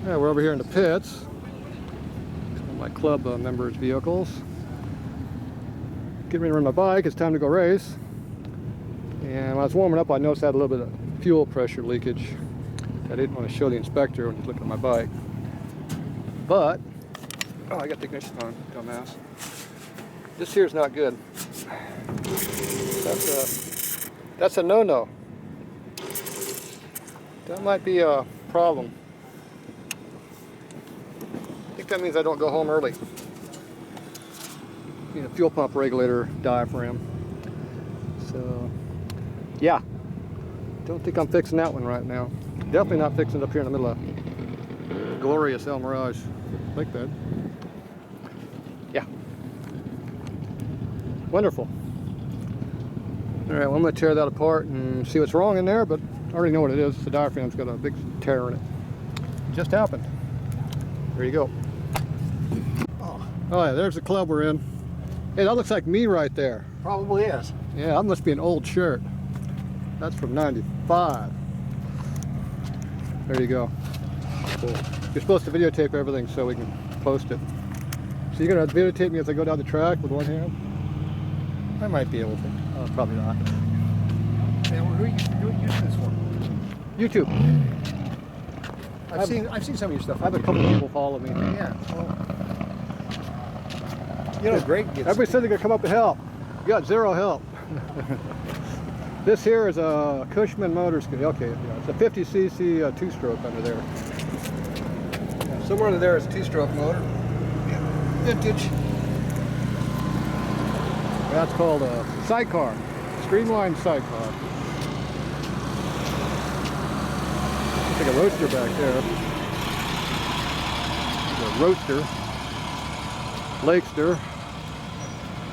Yeah, we're over here in the pits. One of my club members' vehicles. Getting ready to run my bike. It's time to go race. And when I was warming up, I noticed I had a little bit of fuel pressure leakage. I didn't want to show the inspector when he's looking at my bike. But, oh, I got the ignition on, dumbass. This here is not good. That's a no-no. That might be a problem. I think that means I don't go home early. Need a fuel pump regulator diaphragm. So, yeah. Don't think I'm fixing that one right now. Definitely not fixing it up here in the middle of glorious El Mirage lake bed. Yeah. Wonderful. Alright, well, I'm going to tear that apart and see what's wrong in there, but I already know what it is. The diaphragm's got a big tear in it. It just happened. There you go. Oh yeah, there's the club we're in. Hey, that looks like me right there. Probably is. Yeah, that must be an old shirt. That's from '95. There you go. Cool. You're supposed to videotape everything so we can post it. So you're going to videotape me as I go down the track with one hand? I might be able to. Probably not. Yeah, well, who are you using this for? YouTube. I've seen some of your stuff. I have a couple people follow me. Yeah. Well, you know, Greg gets. Everybody said they're going to come up and help. You got zero help. This here is a Cushman Motors. Okay, yeah, it's a 50cc two-stroke under there. Yeah, somewhere under there is a two-stroke motor. Yeah. Vintage. That's called a sidecar. Streamlined sidecar. Looks like a roadster back there. A roadster. Lakester.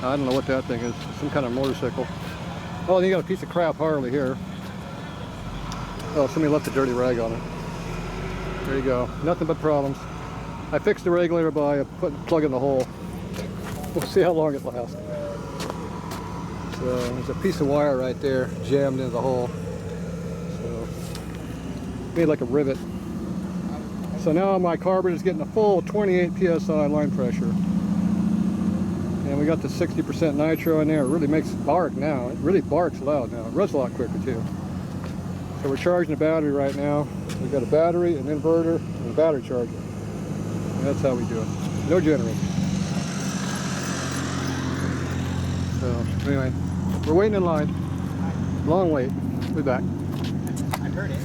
I don't know what that thing is. Some kind of motorcycle. Oh, and you got a piece of crap Harley here. Oh, somebody left a dirty rag on it. There you go. Nothing but problems. I fixed the regulator by plugging the hole. We'll see how long it lasts. So there's a piece of wire right there jammed into the hole. So made like a rivet. So now my carburetor is getting a full 28 psi line pressure. And we got the 60% nitro in there. It really makes it bark now. It really barks loud now. It runs a lot quicker too. So we're charging the battery right now. We've got a battery, an inverter, and a battery charger. And that's how we do it. No generator. So anyway, we're waiting in line. Long wait. We'll be back. I heard it.